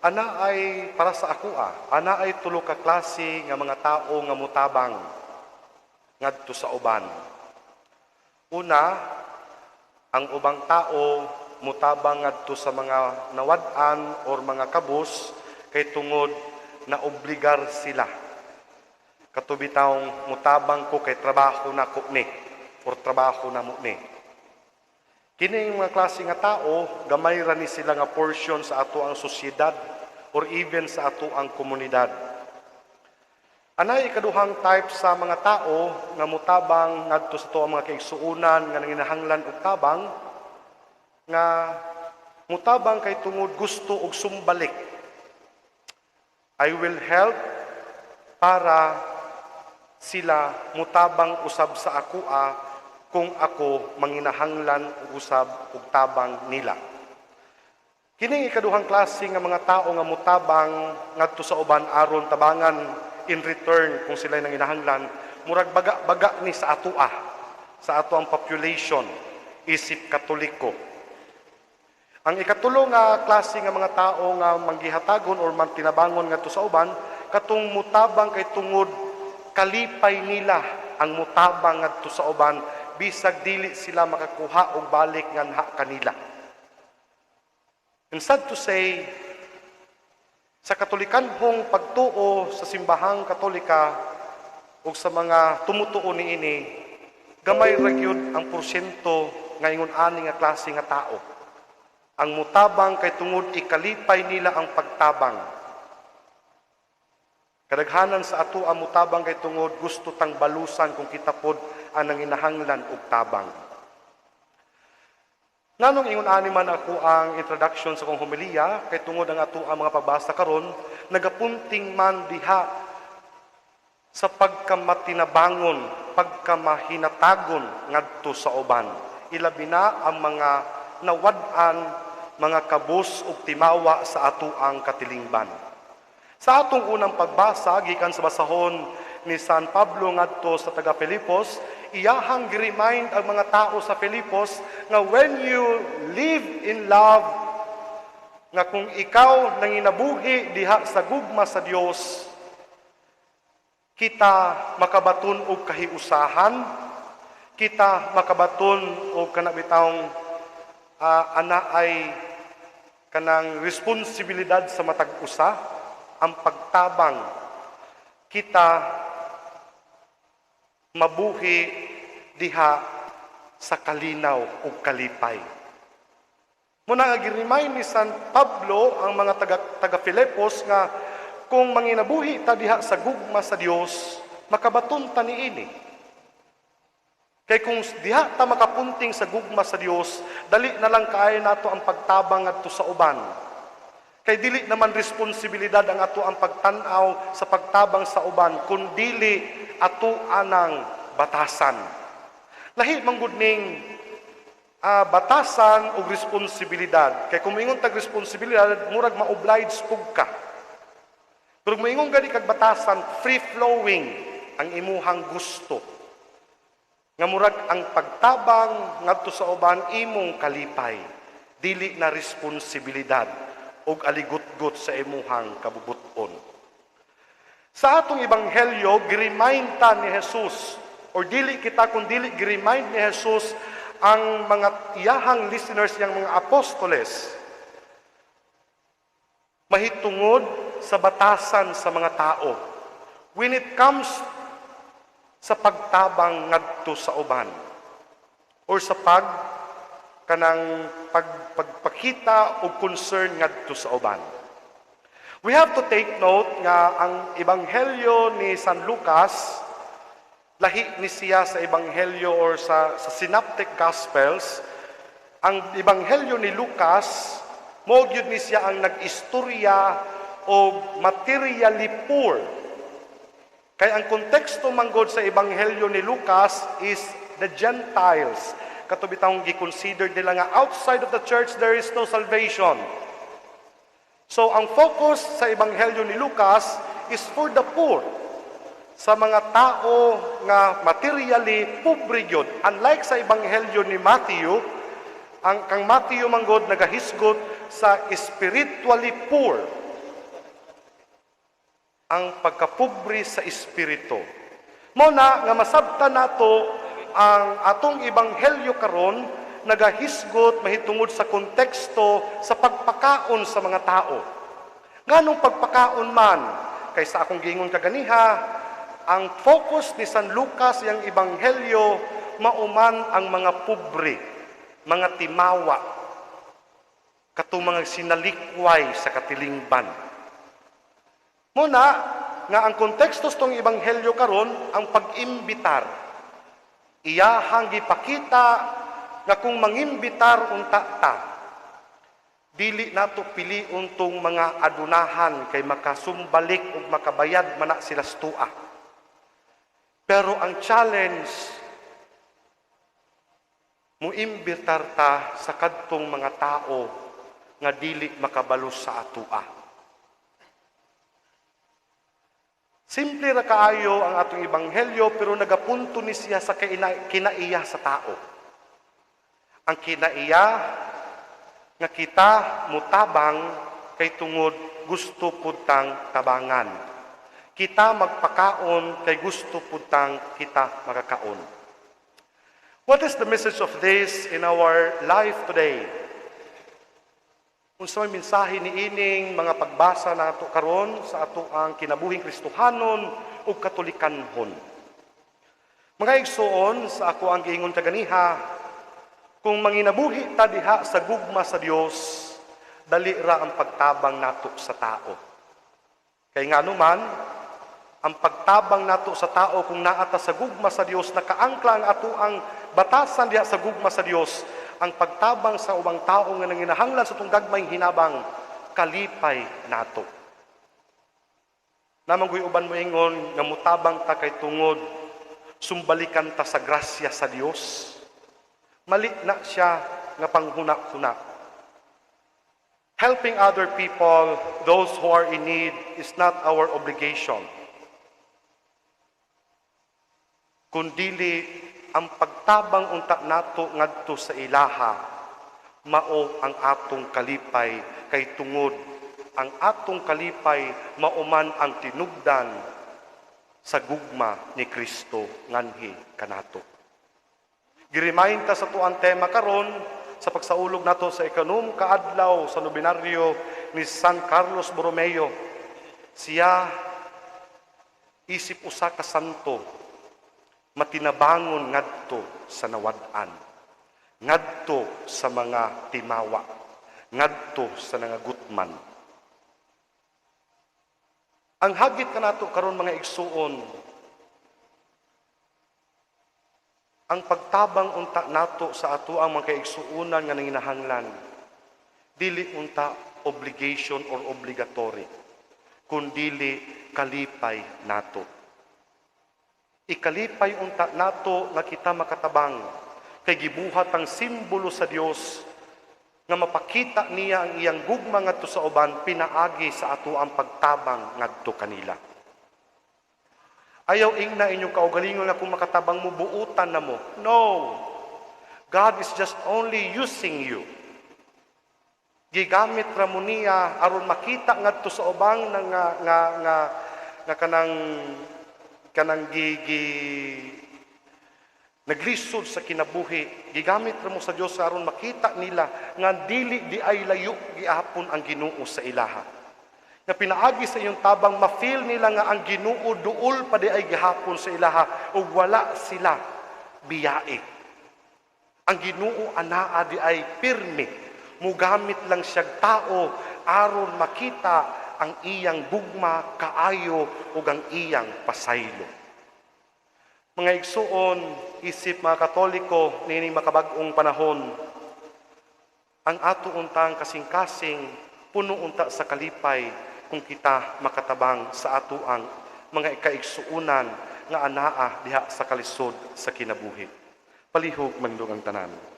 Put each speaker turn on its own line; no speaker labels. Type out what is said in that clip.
Ana ay para sa ako ana ay tulo ka klase nga mga tao nga mutabang ngadto sa uban. Una, ang ubang tao mutabang ngadto sa mga nawad-an or mga kabus kay tungod na obligar sila. Katubitawng mutabang ko kay trabaho na ko ni or trabaho na mo ni. Kini mga klase nga tao, gamay ra ni sila nga portion sa ato ang sosyedad or even sa ato ang komunidad. Anay ikaduhang type sa mga tao nga mutabang ngadto sa ato ang mga kaigsuonan nga nanginahanglan og tabang nga mutabang kay tungod gusto og sumbalik. I will help para sila mutabang usab sa akoa kung ako manginahanglan usab og tabang nila. Kining ikaduhang klase nga mga tao nga mutabang ngadto sa uban aron tabangan in return kung sila nanginahanglan, murag baga-baga ni sa atoa, sa ato ang population, isip Katoliko. Ang ikatulo nga klase nga mga tao nga manggihatagon or mantinabangon ngadto sa uban, katong mutabang kay tungod kalipay nila ang mutabang ngadto sa uban bisag dili sila makakuha og balik nganha kanila. And sad to say, sa Katolikanhong pagtuo sa simbahang Katolika o sa mga tumutuo niini, gamay ra gyud ang porsyento nga ingon ani nga klase nga tao. Ang mutabang kay tungod ikalipay nila ang pagtabang. Kadaghanan sa ato ang mutabang kay tungod gusto tang balusan kung kita pod ang nanginahanglan og tabang. Nganong ingon ani man ako ang introduction sa kong homilya kay tungod ang ato ang mga pagbasa karon nagapunting man diha sa pagkamatinabangon, pagkamahinatagon ngadto sa uban. Ilabi na ang mga nawad-an, mga kabus ug timawa sa ato ang katilingban. Sa atong unang pagbasa gikan sa basahon ni San Pablo ngadto sa taga Filipos, iyahang gi-remind ang mga tao sa Filipos nga when you live in love, nga kung ikaw nanginabuhi diha sa gugma sa Dios, kita makabaton og kahiusahan, kita makabaton og kanabitawng ana ay kanang responsibilidad sa matag usa, ang pagtabang. Kita mabuhi diha sa kalinaw ug kalipay. Muna nga gi-remind ni San Pablo ang mga taga Filipos nga kung manginabuhi ta diha sa gugma sa Dios, makabaton ta niini. Kay kung diha ta makapunting sa gugma sa Dios, dali na lang kaayo nato ang pagtabang ngadto sa uban. Kay dili naman responsibilidad ang ato ang pagtan-aw sa pagtabang sa uban, kun dili ato anang batasan. Lahi manggod ning batasan o responsibilidad. Kay kung moingon tag responsibilidad, murag ma-oblige pug ka. Pero moingon gani kag batasan, free-flowing ang imuhang gusto. Nga murag ang pagtabang ngadto sa uban imong kalipay, dili na responsibilidad og aligot-got sa imuhang kabubuton. Sa atong ebanghelyo, gi-remind ta ni Jesus, or dili kita kung dili gi-remind ni Jesus ang mga iyahang listeners, yang mga apostoles, mahitungod sa batasan sa mga tao when it comes sa pagtabang ngadto sa uban or sa pagpakita o concern ngadto sa uban. We have to take note nga ang ebanghelyo ni San Lucas, lahi ni siya sa ebanghelyo or sa synoptic gospels. Ang ebanghelyo ni Lucas, mo gyud ni siya ang nag-istorya o materially poor. Kaya ang konteksto manggod sa ebanghelyo ni Lucas is the Gentiles. Katubitang gi-consider nila nga outside of the church there is no salvation. So ang focus sa ebanghelyo ni Lucas is for the poor. Sa mga tao nga materially pobre gyud. Unlike sa ebanghelyo ni Matthew, ang kang Matthew manggod nagahisgot sa spiritually poor. ang pagkapobre sa espiritu. Mo na nga masabtan nato ang atong ebanghelyo karon nagahisgot mahitungod sa konteksto sa pagpakaon sa mga tao. Nganong pagpakaon man, kay sa akong giingon kaganiha, ang focus ni San Lucas yang ebanghelyo mauman ang mga pobre, mga timawa, katong mga sinalikway sa katilingban. Muna, nga ang konteksto stong ebanghelyo karon ang pag-imbitar. Iyahang gipakita nga kung mangimbitar unta ta, dili nato piliun tong mga adunahan kay makasumbalik ug makabayad man na sila sa tua. Pero ang challenge, muimbitar ta sa kadtong mga tao nga dili makabalos sa atua. Simple ra kaayo ang atong ebanghelyo pero nagapunto ni siya sa kinaiya sa tao. Ang kinaiya nga kita mutabang kay tungod gusto putang tabangan. Kita magpakaon kay gusto putang kita makakaon. What is the message of this in our life today? Unsa may mensahe niining mga pagbasa nato karon sa ato ang kinabuhing Kristohanon ug Katolikanhon. Mga igsoon, sa ako ang giingon kaganiha, kung manginabuhi ta diha sa gugma sa Dios, dali ra ang pagtabang nato sa tao. Kay nganuman, ang pagtabang nato sa tao kung naata sa gugma sa Dios, nakaangkla ang ato ang batasan diha sa gugma sa Dios, ang pagtabang sa ubang tao nga nanginahanglan sa itong gagmayng hinabang, kalipay nato. Namanggoy uban mo ingon, nga mutabang ta kay tungod, sumbalikan ta sa grasya sa Dios. Mali na siya nga panghuna-huna. Helping other people, those who are in need, is not our obligation. Kundili ang pagtabang unta nato ngadto sa ilaha, mao ang atong kalipay kay tungod ang atong kalipay mauman ang tinugdan sa gugma ni Kristo nganhi kanato. Giremind ta sa tuang tema karon sa pagsaulog nato sa ikanom kaadlaw sa nobinaryo ni San Carlos Borromeo. Siya isip usa ka santo, matinabangon ngadto sa nawad-an, ngadto sa mga timawa, ngadto sa nangagutman. Ang hagit kanato karon mga igsuon, ang pagtabang unta nato sa ato ang mga kaigsuunan nga nanginahanglan, dili unta obligation or obligatory, kundili kalipay nato. Ikalipay unta nato nga kita makatabang kay gibuhat ang simbolo sa Dios nga mapakita niya ang iyang gugma ngadto sa uban pinaagi sa ato ang pagtabang ngadto kanila. Ayaw ingna inyong kaugalingon nga kung makatabang mo buutan na mo. No. God is just only using you. Gigamit ra mo niya aron makita ngadto sa ubang nga kanang naglisod sa kinabuhi, gigamit ra mo sa Dios aron makita nila nga dili di ay layo giapon ang Ginoo sa ilaha. Nga pinaagi sa iyong tabang ma-feel nila nga ang Ginoo duol pa di ay gihapon sa ilaha ug wala sila biyae. Ang Ginoo anaa di ay pirmi, mugamit lang siya tao aron makita ang iyang gugma, kaayo, ug ang iyang pasaylo. Mga igsuon, isip mga Katoliko, nining makabag-ong panahon, ang ato untang kasing-kasing, puno unta sa kalipay, kung kita makatabang sa ato ang mga ikaigsuunan nga anaa diha sa kalisod sa kinabuhi. Palihog mandong ang tanan.